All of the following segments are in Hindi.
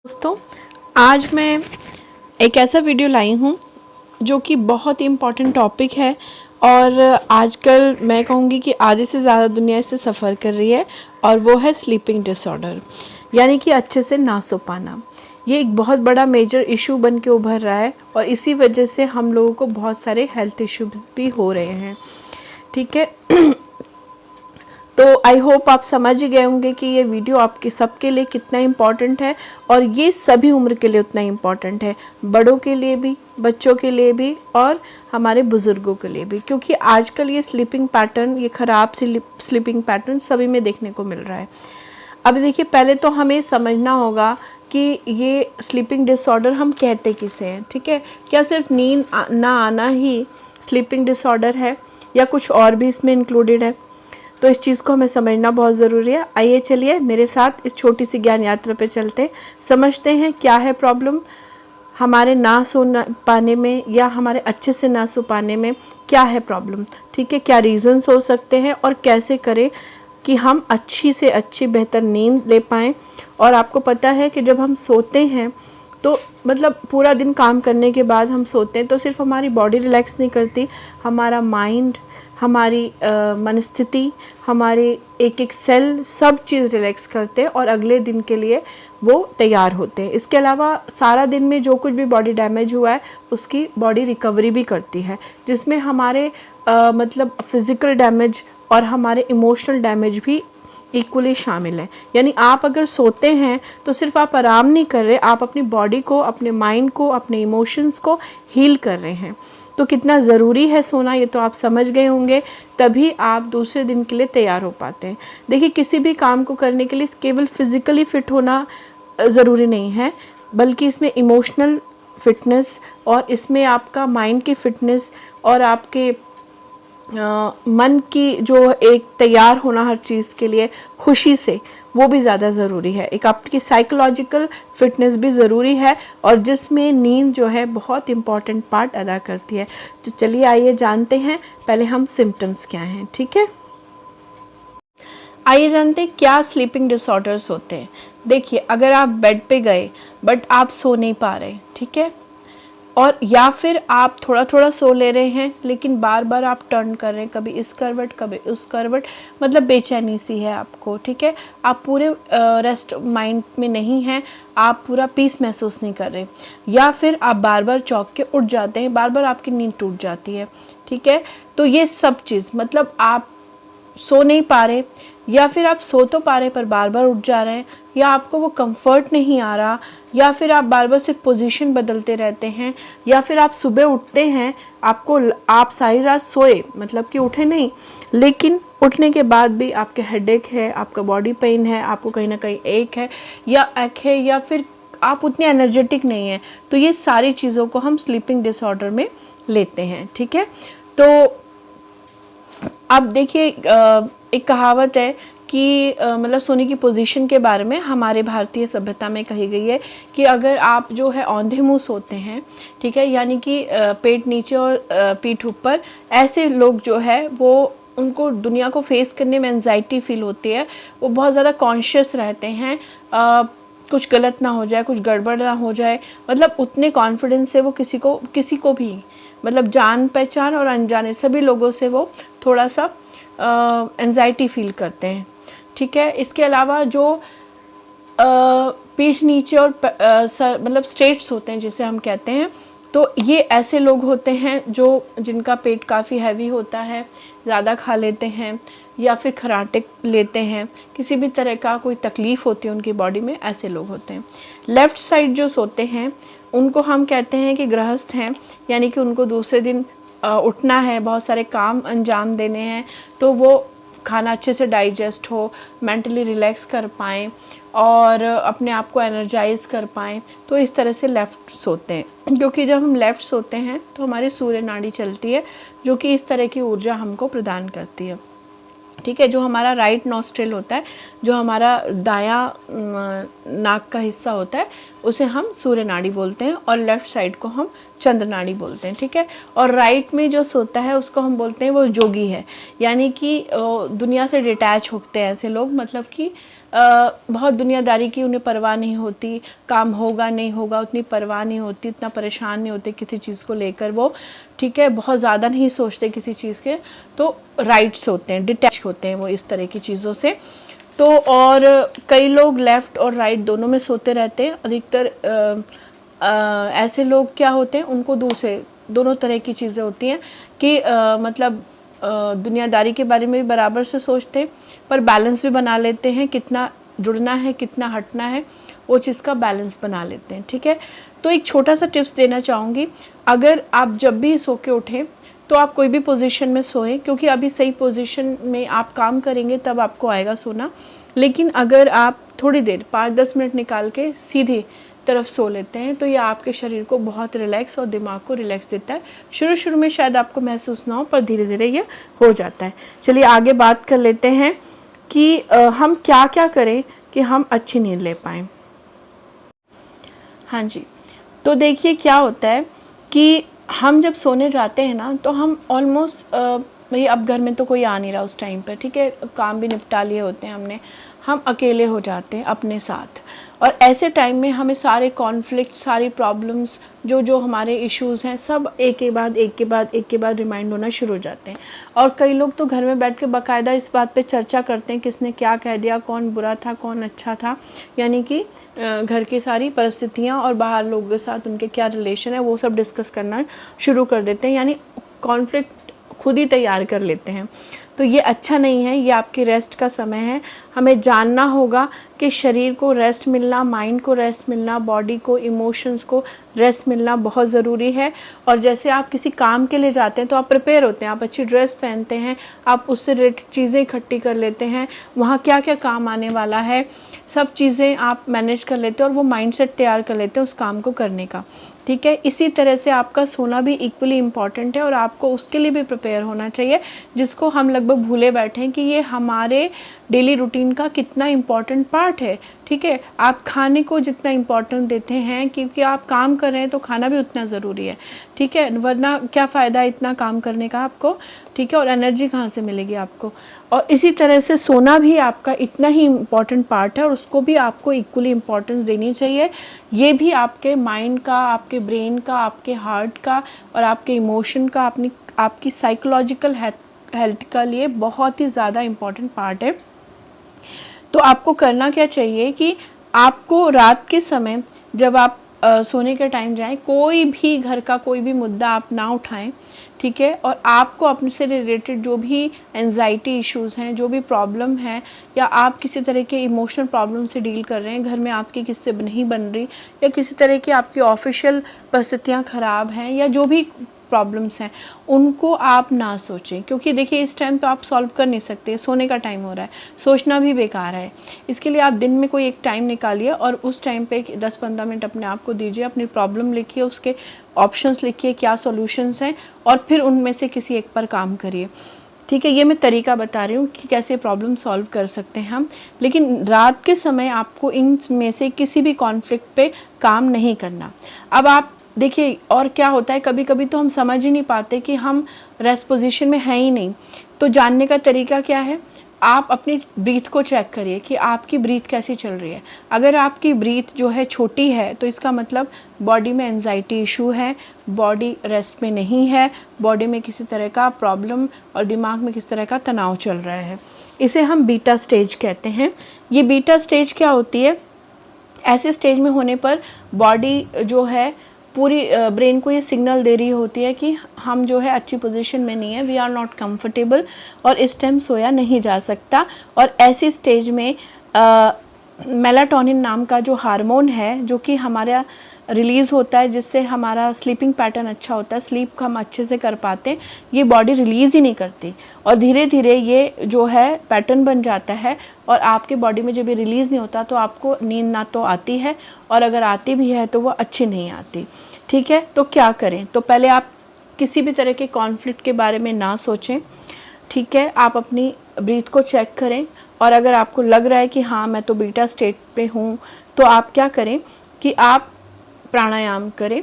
दोस्तों, आज मैं एक ऐसा वीडियो लाई हूँ जो कि बहुत ही इम्पॉर्टेंट टॉपिक है और आजकल मैं कहूँगी कि आधे से ज़्यादा दुनिया इससे सफ़र कर रही है और वो है स्लीपिंग डिसऑर्डर, यानी कि अच्छे से ना सो पाना। ये एक बहुत बड़ा मेजर इशू बन के उभर रहा है और इसी वजह से हम लोगों को बहुत सारे हेल्थ इश्यूज़ भी हो रहे हैं। ठीक है। तो आई होप आप समझ ही गए होंगे कि ये वीडियो आपके सबके लिए कितना इम्पॉर्टेंट है और ये सभी उम्र के लिए उतना इम्पॉर्टेंट है, बड़ों के लिए भी, बच्चों के लिए भी और हमारे बुज़ुर्गों के लिए भी, क्योंकि आजकल ये स्लीपिंग पैटर्न, ये ख़राब स्लीपिंग पैटर्न सभी में देखने को मिल रहा है। अब देखिए, पहले तो हमें समझना होगा कि ये स्लीपिंग डिसऑर्डर हम कहते किसे हैं। ठीक है, क्या सिर्फ नींद ना आना ही स्लीपिंग डिसऑर्डर है या कुछ और भी इसमें इंक्लूडेड है? तो इस चीज़ को हमें समझना बहुत ज़रूरी है। आइए चलिए मेरे साथ इस छोटी सी ज्ञान यात्रा पे चलते हैं, समझते हैं क्या है प्रॉब्लम हमारे ना सो पाने में या हमारे अच्छे से ना सो पाने में, क्या है प्रॉब्लम। ठीक है, क्या रीज़न्स हो सकते हैं और कैसे करें कि हम अच्छी से अच्छी बेहतर नींद ले पाएँ। और आपको पता है कि जब हम सोते हैं तो मतलब पूरा दिन काम करने के बाद हम सोते हैं तो सिर्फ हमारी बॉडी रिलैक्स नहीं करती, हमारा माइंड, हमारी मनस्थिति, हमारे एक एक सेल, सब चीज़ रिलैक्स करते हैं और अगले दिन के लिए वो तैयार होते हैं। इसके अलावा सारा दिन में जो कुछ भी बॉडी डैमेज हुआ है उसकी बॉडी रिकवरी भी करती है, जिसमें हमारे मतलब फिज़िकल डैमेज और हमारे इमोशनल डैमेज भी इक्वली शामिल है। यानी आप अगर सोते हैं तो सिर्फ आप आराम नहीं कर रहे, आप अपनी बॉडी को, अपने माइंड को, अपने इमोशंस को हील कर रहे हैं। तो कितना ज़रूरी है सोना, ये तो आप समझ गए होंगे, तभी आप दूसरे दिन के लिए तैयार हो पाते हैं। देखिए, किसी भी काम को करने के लिए केवल फिज़िकली फ़िट होना ज़रूरी नहीं है, बल्कि इसमें इमोशनल फिटनेस और इसमें आपका माइंड की फिटनेस और आपके मन की जो एक तैयार होना हर चीज़ के लिए खुशी से, वो भी ज़्यादा ज़रूरी है। एक आपकी साइकोलॉजिकल फिटनेस भी ज़रूरी है और जिसमें नींद जो है बहुत इम्पॉर्टेंट पार्ट अदा करती है। तो चलिए आइए जानते हैं पहले हम सिम्टम्स क्या हैं। ठीक है, आइए जानते हैं क्या स्लीपिंग डिसऑर्डर्स होते हैं। देखिए, अगर आप बेड पे गए बट आप सो नहीं पा रहे, ठीक है, और या फिर आप थोड़ा थोड़ा सो ले रहे हैं लेकिन बार बार आप टर्न कर रहे हैं, कभी इस करवट कभी उस करवट, मतलब बेचैनी सी है आपको। ठीक है, आप पूरे रेस्ट माइंड में नहीं हैं, आप पूरा पीस महसूस नहीं कर रहे, या फिर आप बार बार चौंक के उठ जाते हैं, बार बार आपकी नींद टूट जाती है। ठीक है, तो ये सब चीज़, मतलब आप सो नहीं पा रहे या फिर आप सो तो पा रहे पर बार बार उठ जा रहे हैं, या आपको वो कंफर्ट नहीं आ रहा, या फिर आप बार बार सिर्फ पोजीशन बदलते रहते हैं, या फिर आप सुबह उठते हैं, आप सारी रात सोए, मतलब कि उठे नहीं, लेकिन उठने के बाद भी आपके हेडेक है, आपका बॉडी पेन है, आपको कहीं ना कहीं एक है, या फिर आप उतने एनर्जेटिक नहीं हैं। तो ये सारी चीज़ों को हम स्लीपिंग डिसऑर्डर में लेते हैं। ठीक है, तो अब देखिए, एक कहावत है कि मतलब सोने की पोजीशन के बारे में हमारे भारतीय सभ्यता में कही गई है कि अगर आप जो है औंधे मुंह सोते हैं, ठीक है, यानी कि पेट नीचे और पीठ ऊपर, ऐसे लोग जो है वो, उनको दुनिया को फेस करने में एंजाइटी फील होती है, वो बहुत ज़्यादा कॉन्शियस रहते हैं, कुछ गलत ना हो जाए, कुछ गड़बड़ ना हो जाए, मतलब उतने कॉन्फिडेंस से वो किसी को भी, मतलब जान पहचान और अनजाने सभी लोगों से वो थोड़ा सा एंजाइटी फील करते हैं। ठीक है, इसके अलावा जो पीठ नीचे और मतलब स्ट्रेट्स होते हैं जिसे हम कहते हैं, तो ये ऐसे लोग होते हैं जिनका पेट काफ़ी हैवी होता है, ज़्यादा खा लेते हैं या फिर खराटे लेते हैं, किसी भी तरह का कोई तकलीफ़ होती है उनकी बॉडी में, ऐसे लोग होते हैं। लेफ़्ट साइड जो सोते हैं उनको हम कहते हैं कि गृहस्थ हैं, यानी कि उनको दूसरे दिन उठना है, बहुत सारे काम अंजाम देने हैं, तो वो खाना अच्छे से डाइजेस्ट हो, मेंटली रिलैक्स कर पाएँ और अपने आप को एनर्जाइज कर पाएँ, तो इस तरह से लेफ़्ट सोते हैं। क्योंकि जब हम लेफ़्ट सोते हैं तो हमारी सूर्य नाड़ी चलती है, जो कि इस तरह की ऊर्जा हमको प्रदान करती है। ठीक है, जो हमारा राइट नॉस्ट्रिल होता है, जो हमारा दायां नाक का हिस्सा होता है, उसे हम सूर्य नाड़ी बोलते हैं और लेफ़्ट साइड को हम चंद्र नाड़ी बोलते हैं। ठीक है, और राइट में जो सोता है उसको हम बोलते हैं वो जोगी है, यानी कि दुनिया से डिटैच होते हैं ऐसे लोग, मतलब कि बहुत दुनियादारी की उन्हें परवाह नहीं होती, काम होगा नहीं होगा उतनी परवाह नहीं होती, इतना परेशान नहीं होते किसी चीज़ को लेकर वो, ठीक है, बहुत ज़्यादा नहीं सोचते किसी चीज़ के, तो राइट्स होते हैं, डिटैच होते हैं वो इस तरह की चीज़ों से। तो और कई लोग लेफ़्ट और राइट दोनों में सोते रहते हैं। अधिकतर ऐसे लोग क्या होते हैं, उनको दोनों तरह की चीज़ें होती हैं कि मतलब दुनियादारी के बारे में भी बराबर से सोचते हैं, पर बैलेंस भी बना लेते हैं, कितना जुड़ना है कितना हटना है वो चीज़ का बैलेंस बना लेते हैं, ठीक है। तो एक छोटा सा टिप्स देना चाहूँगी, अगर आप जब भी सो के उठें तो आप कोई भी पोजीशन में सोएं, क्योंकि अभी सही पोजीशन में आप काम करेंगे तब आपको आएगा सोना। लेकिन अगर आप थोड़ी देर 5-10 मिनट निकाल के सीधी तरफ सो लेते हैं तो ये आपके शरीर को बहुत रिलैक्स और दिमाग को रिलैक्स देता है। शुरू में शायद आपको महसूस ना हो, पर धीरे धीरे ये हो जाता है। चलिए आगे बात कर लेते हैं कि हम क्या क्या करें कि हम अच्छी नींद ले पाएँ। हाँ जी, तो देखिए क्या होता है कि हम जब सोने जाते हैं ना तो हम ऑलमोस्ट भाई अब घर में तो कोई आ नहीं रहा उस टाइम पर, ठीक है, काम भी निपटा लिए होते हैं हमने, हम अकेले हो जाते हैं अपने साथ। और ऐसे टाइम में हमें सारे कॉन्फ्लिक्ट, सारी प्रॉब्लम्स, जो हमारे इश्यूज़ हैं, सब एक के बाद रिमाइंड होना शुरू हो जाते हैं। और कई लोग तो घर में बैठ के बाकायदा इस बात पे चर्चा करते हैं किसने क्या कह दिया, कौन बुरा था कौन अच्छा था, यानी कि घर की सारी परिस्थितियाँ और बाहर लोगों के साथ उनके क्या रिलेशन है वो सब डिस्कस करना शुरू कर देते हैं, यानी कॉन्फ्लिक्ट खुद ही तैयार कर लेते हैं। तो ये अच्छा नहीं है, ये आपकी रेस्ट का समय है। हमें जानना होगा कि शरीर को रेस्ट मिलना, माइंड को रेस्ट मिलना, बॉडी को, इमोशंस को रेस्ट मिलना बहुत ज़रूरी है। और जैसे आप किसी काम के लिए जाते हैं तो आप प्रिपेयर होते हैं, आप अच्छी ड्रेस पहनते हैं, आप उससे रिलेटेड चीज़ें इकट्ठी कर लेते हैं, वहाँ क्या क्या काम आने वाला है सब चीज़ें आप मैनेज कर लेते हैं और वो माइंडसेट तैयार कर लेते हैं उस काम को करने का, ठीक है। इसी तरह से आपका सोना भी इक्वली इम्पॉर्टेंट है और आपको उसके लिए भी प्रिपेयर होना चाहिए, जिसको हम लगभग भूले बैठे हैं कि ये हमारे डेली रूटीन का कितना इम्पॉर्टेंट पार्ट है, ठीक है। आप खाने को जितना इम्पोर्टेंट देते हैं, क्योंकि आप काम कर रहे हैं तो खाना भी उतना ज़रूरी है, ठीक है, वरना क्या फ़ायदा इतना काम करने का आपको, ठीक है, और एनर्जी कहाँ से मिलेगी आपको। और इसी तरह से सोना भी आपका इतना ही इम्पॉर्टेंट पार्ट है और उसको भी आपको इक्वली इम्पॉर्टेंस देनी चाहिए। ये भी आपके माइंड का, आपके ब्रेन का, आपके हार्ट का और आपके इमोशन का, आपकी साइकोलॉजिकल हेल्थ का लिए बहुत ही ज़्यादा इम्पॉर्टेंट पार्ट है। तो आपको करना क्या चाहिए कि आपको रात के समय जब आप सोने के टाइम जाएं, कोई भी घर का कोई भी मुद्दा आप ना उठाएं, ठीक है। और आपको अपने से रिलेटेड जो भी एंजाइटी इश्यूज़ हैं, जो भी प्रॉब्लम है, या आप किसी तरह के इमोशनल प्रॉब्लम से डील कर रहे हैं, घर में आपकी किससे नहीं बन रही, या किसी तरह की आपकी ऑफिशियल परिस्थितियाँ ख़राब हैं, या जो भी प्रॉब्लम्स हैं, उनको आप ना सोचें, क्योंकि देखिए इस टाइम तो आप सॉल्व कर नहीं सकते, सोने का टाइम हो रहा है, सोचना भी बेकार है। इसके लिए आप दिन में कोई एक टाइम निकालिए और उस टाइम पे 10-15 मिनट अपने आप को दीजिए, अपनी प्रॉब्लम लिखिए, उसके ऑप्शंस लिखिए, क्या सॉल्यूशंस हैं, और फिर उनमें से किसी एक पर काम करिए, ठीक है। ये मैं तरीका बता रही हूँ कि कैसे प्रॉब्लम सॉल्व कर सकते हैं हम, लेकिन रात के समय आपको इन में से किसी भी कॉन्फ्लिक्ट पे काम नहीं करना। अब आप देखिए और क्या होता है, कभी कभी तो हम समझ ही नहीं पाते कि हम रेस्ट पोजीशन में हैं ही नहीं। तो जानने का तरीका क्या है, आप अपनी ब्रीथ को चेक करिए कि आपकी ब्रीथ कैसी चल रही है। अगर आपकी ब्रीथ जो है छोटी है तो इसका मतलब बॉडी में एंजाइटी इशू है, बॉडी रेस्ट में नहीं है, बॉडी में किसी तरह का प्रॉब्लम और दिमाग में किसी तरह का तनाव चल रहा है। इसे हम बीटा स्टेज कहते हैं। ये बीटा स्टेज क्या होती है, ऐसे स्टेज में होने पर बॉडी जो है पूरी ब्रेन को ये सिग्नल दे रही होती है कि हम जो है अच्छी पोजीशन में नहीं है, वी आर नॉट कंफर्टेबल, और इस टाइम सोया नहीं जा सकता। और ऐसी स्टेज में मेलाटोनिन नाम का जो हार्मोन है, जो कि हमारा रिलीज़ होता है, जिससे हमारा स्लीपिंग पैटर्न अच्छा होता है, स्लीप हम अच्छे से कर पाते हैं, ये बॉडी रिलीज़ ही नहीं करती। और धीरे धीरे ये जो है पैटर्न बन जाता है, और आपके बॉडी में जब ये रिलीज़ नहीं होता तो आपको नींद ना तो आती है, और अगर आती भी है तो वो अच्छी नहीं आती, ठीक है। तो क्या करें, तो पहले आप किसी भी तरह के कॉन्फ्लिक्ट के बारे में ना सोचें, ठीक है। आप अपनी ब्रीथ को चेक करें, और अगर आपको लग रहा है कि हाँ मैं तो बीटा स्टेट पे हूँ, तो आप क्या करें कि आप प्राणायाम करें।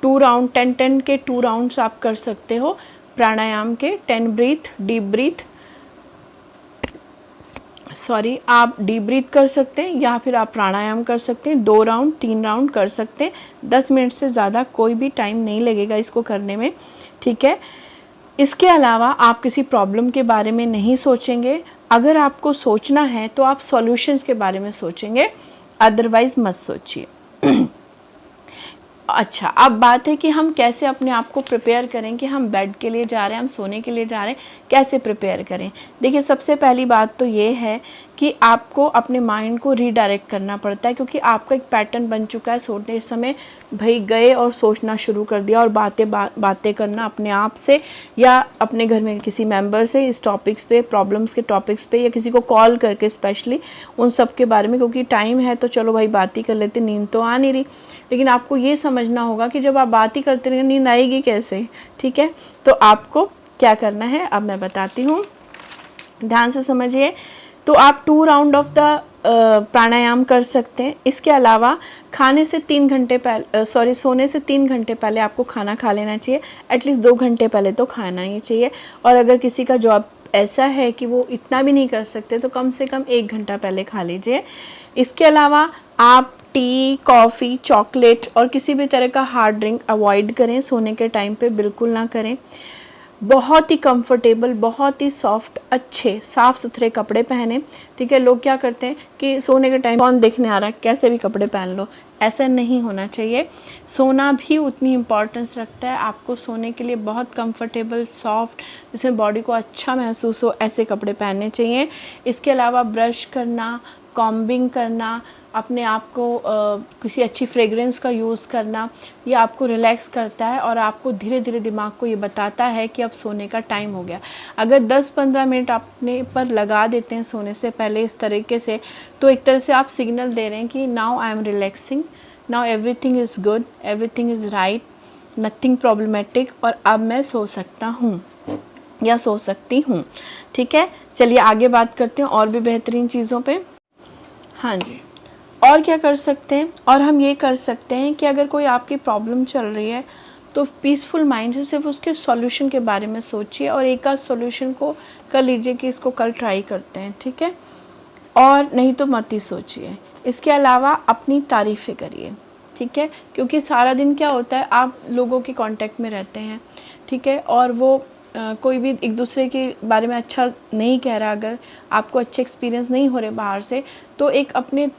2 राउंड 10 के 2 राउंड्स आप कर सकते हो प्राणायाम के। 10 ब्रीथ, डीप ब्रीथ, सॉरी, आप डीप ब्रीथ कर सकते हैं या फिर आप प्राणायाम कर सकते हैं। 2 राउंड 3 राउंड कर सकते हैं। 10 मिनट से ज़्यादा कोई भी टाइम नहीं लगेगा इसको करने में, ठीक है। इसके अलावा आप किसी प्रॉब्लम के बारे में नहीं सोचेंगे। अगर आपको सोचना है तो आप सॉल्यूशंस के बारे में सोचेंगे, अदरवाइज मत सोचिए। अच्छा, अब बात है कि हम कैसे अपने आप को प्रिपेयर करें कि हम बेड के लिए जा रहे हैं, हम सोने के लिए जा रहे हैं, कैसे प्रिपेयर करें। देखिए, सबसे पहली बात तो ये है कि आपको अपने माइंड को रीडायरेक्ट करना पड़ता है, क्योंकि आपका एक पैटर्न बन चुका है। सोने समय भाई गए और सोचना शुरू कर दिया और बातें करना अपने आप से या अपने घर में किसी मेंबर से इस टॉपिक्स पे, प्रॉब्लम्स के टॉपिक्स पे, या किसी को कॉल करके स्पेशली उन सब के बारे में, क्योंकि टाइम है तो चलो भाई बात ही कर लेते, नींद तो आ नहीं रही। लेकिन आपको ये समझना होगा कि जब आप बात ही करते रहेंगे नींद आएगी कैसे, ठीक है। तो आपको क्या करना है अब मैं बताती हूँ, ध्यान से समझिए। तो आप 2 राउंड ऑफ द प्राणायाम कर सकते हैं। इसके अलावा खाने से 3 घंटे पहले, सोने से 3 घंटे पहले आपको खाना खा लेना चाहिए। एटलीस्ट 2 घंटे पहले तो खाना ही चाहिए। और अगर किसी का जॉब ऐसा है कि वो इतना भी नहीं कर सकते तो कम से कम 1 घंटा पहले खा लीजिए। इसके अलावा आप टी, कॉफ़ी, चॉकलेट और किसी भी तरह का हार्ड ड्रिंक अवॉइड करें। सोने के टाइम पे बिल्कुल ना करें। बहुत ही कंफर्टेबल, बहुत ही सॉफ्ट, अच्छे साफ़ सुथरे कपड़े पहने, ठीक है। लोग क्या करते हैं कि सोने के टाइम कौन देखने आ रहा है, कैसे भी कपड़े पहन लो, ऐसा नहीं होना चाहिए। सोना भी उतनी इम्पॉर्टेंस रखता है। आपको सोने के लिए बहुत कंफर्टेबल, सॉफ्ट, जिसमें बॉडी को अच्छा महसूस हो, ऐसे कपड़े पहनने चाहिए। इसके अलावा ब्रश करना, कॉम्बिंग करना, अपने आप को किसी अच्छी फ्रेगरेंस का यूज़ करना, ये आपको रिलैक्स करता है और आपको धीरे धीरे दिमाग को ये बताता है कि अब सोने का टाइम हो गया। अगर 10-15 मिनट अपने पर लगा देते हैं सोने से पहले इस तरीके से, तो एक तरह से आप सिग्नल दे रहे हैं कि now I am relaxing, now everything is good, everything is right, nothing problematic, और अब मैं सो सकता हूँ या सो सकती हूँ, ठीक है। चलिए आगे बात करते हैं और भी बेहतरीन चीज़ों पे। हाँ जी, और क्या कर सकते हैं, और हम ये कर सकते हैं कि अगर कोई आपकी प्रॉब्लम चल रही है तो पीसफुल माइंड से सिर्फ उसके सॉल्यूशन के बारे में सोचिए और एक आध सॉल्यूशन को कर लीजिए कि इसको कल ट्राई करते हैं, ठीक है। और नहीं तो मत ही सोचिए। इसके अलावा अपनी तारीफ़ें करिए, ठीक है, क्योंकि सारा दिन क्या होता है, आप लोगों के कांटेक्ट में रहते हैं, ठीक है, और वो कोई भी एक दूसरे के बारे में अच्छा नहीं कह रहा, अगर आपको अच्छे एक्सपीरियंस नहीं हो रहे बाहर से, तो एक अपने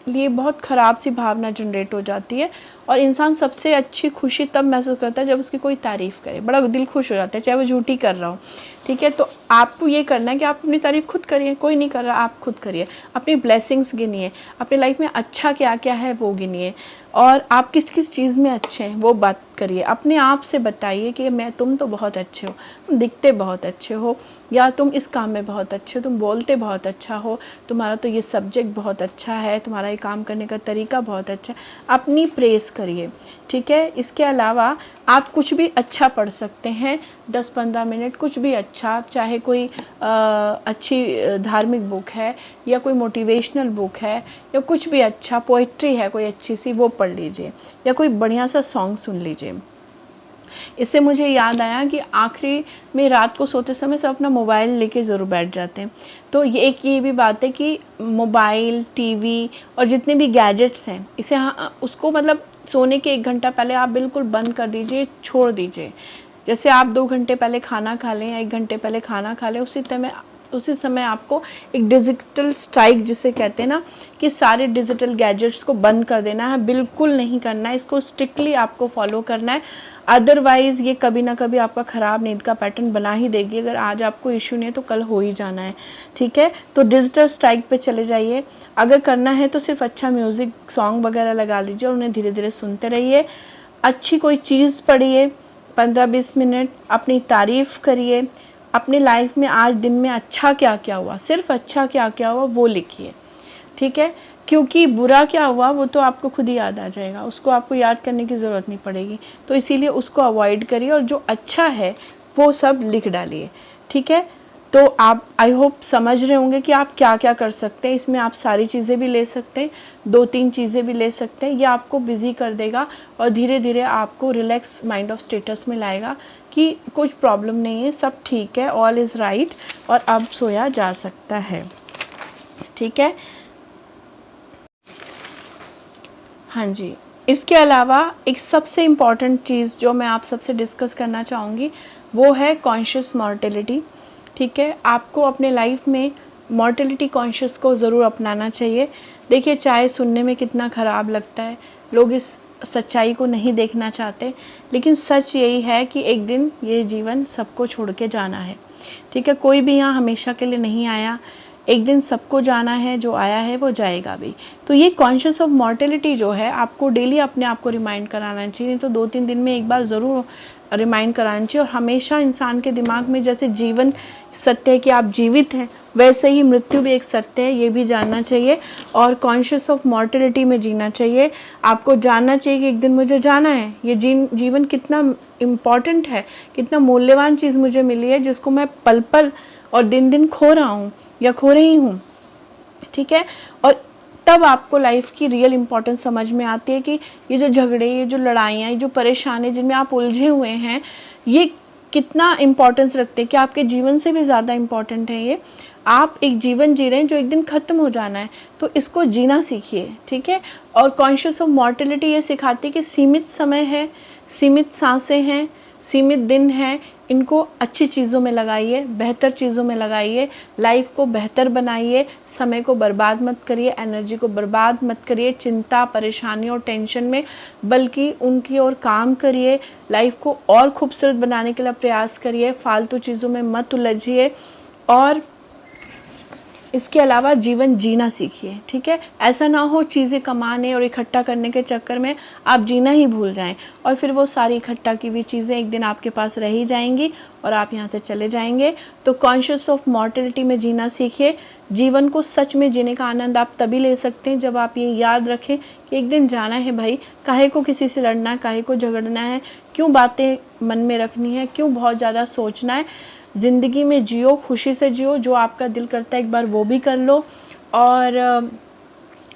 लिए बहुत ख़राब सी भावना जनरेट हो जाती है। और इंसान सबसे अच्छी खुशी तब महसूस करता है जब उसकी कोई तारीफ़ करे, बड़ा दिल खुश हो जाता है, चाहे वो झूठी कर रहा हो, ठीक है। तो आपको ये करना है कि आप अपनी तारीफ़ खुद करिए, कोई नहीं कर रहा, आप खुद करिए। अपनी ब्लेसिंग्स गिनिए, अपनी लाइफ में अच्छा क्या क्या है वो गिनिए, और आप किस किस चीज़ में अच्छे हैं वो बात करिए। अपने आप से बताइए कि तुम तो बहुत अच्छे हो, तुम दिखते बहुत अच्छे हो, या तुम इस काम में बहुत अच्छे हो, तुम बोलते बहुत अच्छा हो, तुम्हारा तो ये सब्जेक्ट बहुत अच्छा है, तुम्हारा ये काम करने का तरीका बहुत अच्छा है। अपनी प्रेस करिए, ठीक है। इसके अलावा आप कुछ भी अच्छा पढ़ सकते हैं, 10-15 मिनट कुछ भी अच्छा, चाहे कोई अच्छी धार्मिक बुक है या कोई मोटिवेशनल बुक है या कुछ भी अच्छा, पोइट्री है कोई अच्छी सी, वो पढ़ लीजिए, या कोई बढ़िया सा सॉन्ग सुन लीजिए। इससे मुझे याद आया कि आखिरी में रात को सोते समय सब अपना मोबाइल लेके ज़रूर बैठ जाते हैं। तो ये भी बात है कि मोबाइल, टीवी और जितने भी गैजेट्स हैं, इसे उसको मतलब सोने के 1 घंटा पहले आप बिल्कुल बंद कर दीजिए, छोड़ दीजिए। जैसे आप 2 घंटे पहले खाना खा लें या 1 घंटे पहले खाना खा लें, उसी समय आपको एक डिजिटल स्ट्राइक जिसे कहते हैं ना, कि सारे डिजिटल गैजेट्स को बंद कर देना है, बिल्कुल नहीं करना है, इसको स्ट्रिक्टली आपको फॉलो करना है। अदरवाइज़ ये कभी ना कभी आपका ख़राब नींद का पैटर्न बना ही देगी। अगर आज आपको इश्यू नहीं है तो कल हो ही जाना है, ठीक है। तो डिजिटल स्ट्राइक पे चले जाइए। अगर करना है तो सिर्फ अच्छा म्यूज़िक, सॉन्ग वगैरह लगा लीजिए और उन्हें धीरे धीरे सुनते रहिए। अच्छी कोई चीज़ पढ़िए 15-20 मिनट, अपनी तारीफ़ करिए, अपनी लाइफ में आज दिन में अच्छा क्या क्या हुआ, सिर्फ अच्छा क्या क्या हुआ वो लिखिए, ठीक है। क्योंकि बुरा क्या हुआ वो तो आपको खुद ही याद आ जाएगा, उसको आपको याद करने की ज़रूरत नहीं पड़ेगी। तो इसीलिए उसको अवॉइड करिए और जो अच्छा है वो सब लिख डालिए, ठीक है। तो आप आई होप समझ रहे होंगे कि आप क्या क्या कर सकते हैं। इसमें आप सारी चीज़ें भी ले सकते हैं, 2-3 चीज़ें भी ले सकते हैं। ये आपको बिज़ी कर देगा और धीरे धीरे आपको रिलैक्स माइंड ऑफ स्टेटस में लाएगा कि कुछ प्रॉब्लम नहीं है, सब ठीक है, ऑल इज़ राइट, और अब सोया जा सकता है। ठीक है। हाँ जी, इसके अलावा एक सबसे इम्पॉर्टेंट चीज़ जो मैं आप सबसे डिस्कस करना चाहूँगी वो है कॉन्शियस मॉर्टेलिटी। ठीक है, आपको अपने लाइफ में मॉर्टेलिटी कॉन्शियस को ज़रूर अपनाना चाहिए। देखिए, चाहे सुनने में कितना ख़राब लगता है, लोग इस सच्चाई को नहीं देखना चाहते, लेकिन सच यही है कि एक दिन ये जीवन सबको छोड़ के जाना है। ठीक है, कोई भी यहाँ हमेशा के लिए नहीं आया, एक दिन सबको जाना है, जो आया है वो जाएगा भी। तो ये कॉन्शियस ऑफ मॉर्टेलिटी जो है, आपको डेली अपने आप को रिमाइंड कराना चाहिए, नहीं तो 2-3 दिन में एक बार ज़रूर रिमाइंड कराना चाहिए। और हमेशा इंसान के दिमाग में जैसे जीवन सत्य है कि आप जीवित हैं, वैसे ही मृत्यु भी एक सत्य है, ये भी जानना चाहिए। और कॉन्शियस ऑफ मॉर्टेलिटी में जीना चाहिए। आपको जानना चाहिए कि एक दिन मुझे जाना है। ये जीवन कितना इम्पॉर्टेंट है, कितना मूल्यवान चीज़ मुझे मिली है, जिसको मैं पल पल और दिन दिन खो रहा हूँ या खो रही हूँ। ठीक है, और तब आपको लाइफ की रियल इम्पोर्टेंस समझ में आती है कि ये जो झगड़े, ये जो लड़ाइयाँ, ये जो परेशानी जिनमें आप उलझे हुए हैं, ये कितना इम्पोर्टेंस रखते हैं, कि आपके जीवन से भी ज़्यादा इम्पोर्टेंट है ये। आप एक जीवन जी रहे हैं जो एक दिन ख़त्म हो जाना है, तो इसको जीना सीखिए। ठीक है, और कॉन्शियस ऑफ मॉर्टेलिटी ये सिखाती है कि सीमित समय है, सीमित सांसें हैं, सीमित दिन है, इनको अच्छी चीज़ों में लगाइए, बेहतर चीज़ों में लगाइए, लाइफ को बेहतर बनाइए, समय को बर्बाद मत करिए, एनर्जी को बर्बाद मत करिए चिंता, परेशानी और टेंशन में, बल्कि उनकी ओर काम करिए। लाइफ को और खूबसूरत बनाने के लिए प्रयास करिए, फालतू चीज़ों में मत उलझिए, और इसके अलावा जीवन जीना सीखिए। ठीक है, ऐसा ना हो चीज़ें कमाने और इकट्ठा करने के चक्कर में आप जीना ही भूल जाएं, और फिर वो सारी इकट्ठा की हुई चीज़ें एक दिन आपके पास रह ही जाएंगी और आप यहाँ से चले जाएंगे। तो कॉन्शियस ऑफ मॉर्टेलिटी में जीना सीखिए। जीवन को सच में जीने का आनंद आप तभी ले सकते हैं जब आप ये याद रखें कि एक दिन जाना है भाई, काहे को किसी से लड़ना है, काहे को झगड़ना है, क्यों बातें मन में रखनी है, क्यों बहुत ज़्यादा सोचना है। ज़िंदगी में जियो, खुशी से जियो, जो आपका दिल करता है एक बार वो भी कर लो, और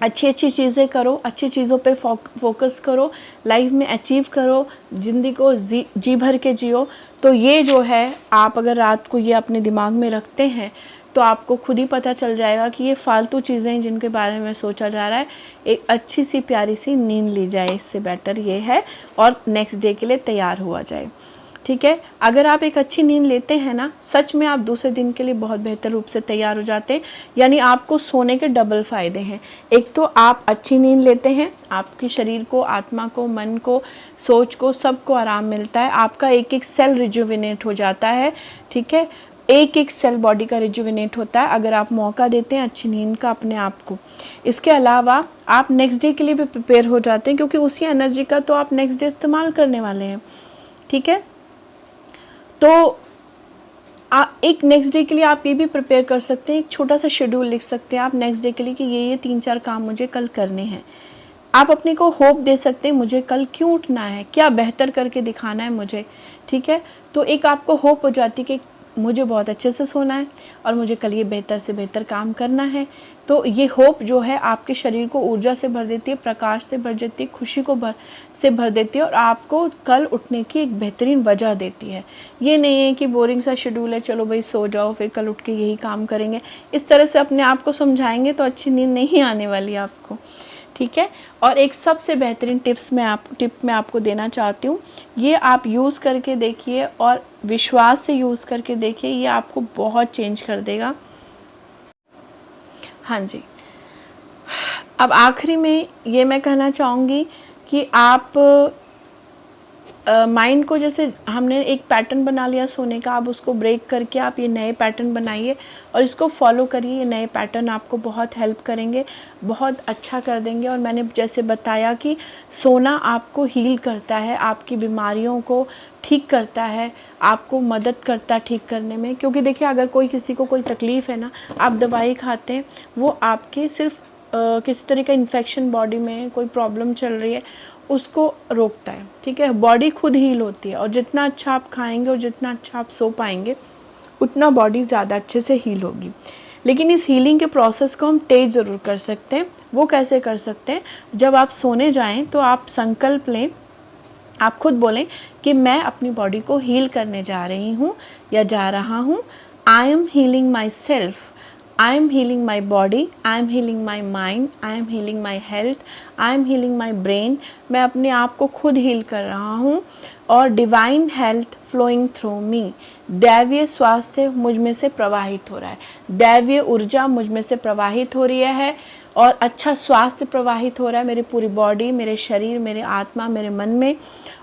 अच्छी अच्छी चीज़ें करो, अच्छी चीज़ों पे फोकस करो, लाइफ में अचीव करो, ज़िंदगी को जी भर के जियो। तो ये जो है, आप अगर रात को ये अपने दिमाग में रखते हैं तो आपको खुद ही पता चल जाएगा कि ये फालतू चीज़ें हैं जिनके बारे में सोचा जा रहा है। एक अच्छी सी प्यारी सी नींद ली जाए, इससे बेटर ये है, और नेक्स्ट डे के लिए तैयार हुआ जाए। ठीक है, अगर आप एक अच्छी नींद लेते हैं ना, सच में आप दूसरे दिन के लिए बहुत बेहतर रूप से तैयार हो जाते हैं। यानी आपको सोने के डबल फ़ायदे हैं। एक तो आप अच्छी नींद लेते हैं, आपके शरीर को, आत्मा को, मन को, सोच को, सबको आराम मिलता है। आपका एक एक सेल रिजुविनेट हो जाता है। ठीक है, एक एक सेल बॉडी का रिजुविनेट होता है अगर आप मौका देते हैं अच्छी नींद का अपने आप को। इसके अलावा आप नेक्स्ट डे के लिए भी प्रिपेयर हो जाते हैं, क्योंकि उसी एनर्जी का तो आप नेक्स्ट डे इस्तेमाल करने वाले हैं। ठीक है, तो एक नेक्स्ट डे के लिए आप ये भी प्रिपेयर कर सकते हैं, एक छोटा सा शेड्यूल लिख सकते हैं आप नेक्स्ट डे के लिए कि ये 3-4 काम मुझे कल करने हैं। आप अपने को होप दे सकते हैं, मुझे कल क्यों उठना है, क्या बेहतर करके दिखाना है मुझे। ठीक है, तो एक आपको होप हो जाती है कि मुझे बहुत अच्छे से सोना है और मुझे कल ये बेहतर से बेहतर काम करना है। तो ये होप जो है आपके शरीर को ऊर्जा से भर देती है, प्रकाश से भर देती है, खुशी को भर देती है, और आपको कल उठने की एक बेहतरीन वजह देती है। ये नहीं है कि बोरिंग सा शेड्यूल है, चलो भाई सो जाओ, फिर कल उठ के यही काम करेंगे। इस तरह से अपने आप को समझाएंगे तो अच्छी नींद नहीं आने वाली आपको। ठीक है, और एक सबसे बेहतरीन टिप मैं आपको देना चाहती हूँ, ये आप यूज़ करके देखिए और विश्वास से यूज़ करके देखिए, ये आपको बहुत चेंज कर देगा। हाँ जी, अब आखिरी में ये मैं कहना चाहूँगी कि आप माइंड को, जैसे हमने एक पैटर्न बना लिया सोने का, आप उसको ब्रेक करके आप ये नए पैटर्न बनाइए और इसको फॉलो करिए। ये नए पैटर्न आपको बहुत हेल्प करेंगे, बहुत अच्छा कर देंगे। और मैंने जैसे बताया कि सोना आपको हील करता है, आपकी बीमारियों को ठीक करता है, आपको मदद करता है ठीक करने में। क्योंकि देखिए, अगर किसी को कोई तकलीफ़ है ना, आप दवाई खाते हैं, वो आपके सिर्फ किसी तरह का इन्फेक्शन बॉडी में कोई प्रॉब्लम चल रही है उसको रोकता है। ठीक है, बॉडी खुद हील होती है, और जितना अच्छा आप खाएंगे और जितना अच्छा आप सो पाएंगे उतना बॉडी ज़्यादा अच्छे से हील होगी। लेकिन इस हीलिंग के प्रोसेस को हम तेज़ ज़रूर कर सकते हैं। वो कैसे कर सकते हैं? जब आप सोने जाएं तो आप संकल्प लें, आप खुद बोलें कि मैं अपनी बॉडी को हील करने जा रही हूँ या जा रहा हूँ। I am healing my self. I am healing my body, I am healing my mind, I am healing my health, I am healing my brain. मैं अपने आप को खुद हील कर रहा हूँ और डिवाइन हेल्थ फ्लोइंग थ्रू मी, दैवीय स्वास्थ्य मुझ में से प्रवाहित हो रहा है, दैवीय ऊर्जा मुझ में से प्रवाहित हो रही है और अच्छा स्वास्थ्य प्रवाहित हो रहा है मेरी पूरी बॉडी, मेरे शरीर, मेरे आत्मा, मेरे मन में।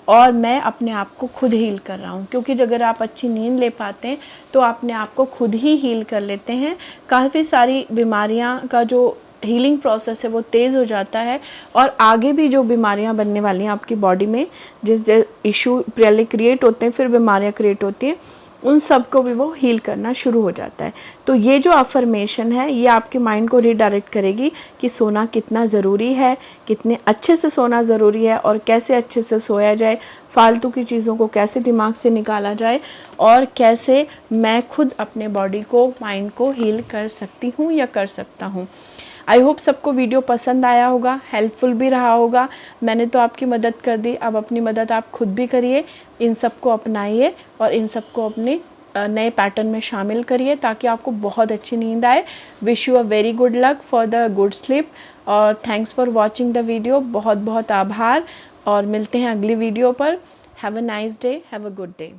और मैं अपने आप को खुद हील कर रहा हूँ, क्योंकि अगर आप अच्छी नींद ले पाते हैं तो अपने आप को खुद ही हील कर लेते हैं। काफ़ी सारी बीमारियाँ का जो हीलिंग प्रोसेस है वो तेज़ हो जाता है और आगे भी जो बीमारियां बनने वाली हैं आपकी बॉडी में, जिस इशू पहले क्रिएट होते हैं फिर बीमारियां क्रिएट होती हैं, उन सब को भी वो हील करना शुरू हो जाता है। तो ये जो अफर्मेशन है ये आपके माइंड को रीडायरेक्ट करेगी कि सोना कितना ज़रूरी है, कितने अच्छे से सोना ज़रूरी है और कैसे अच्छे से सोया जाए, फालतू की चीज़ों को कैसे दिमाग से निकाला जाए और कैसे मैं खुद अपने बॉडी को, माइंड को हील कर सकती हूँ या कर सकता हूँ। आई होप सबको वीडियो पसंद आया होगा, हेल्पफुल भी रहा होगा। मैंने तो आपकी मदद कर दी, अब अपनी मदद आप खुद भी करिए, इन सबको अपनाइए और इन सबको अपने नए पैटर्न में शामिल करिए ताकि आपको बहुत अच्छी नींद आए। Wish you a very good luck for the good sleep और thanks for watching the video. बहुत बहुत आभार और मिलते हैं अगली वीडियो पर। Have a nice day, have a good day.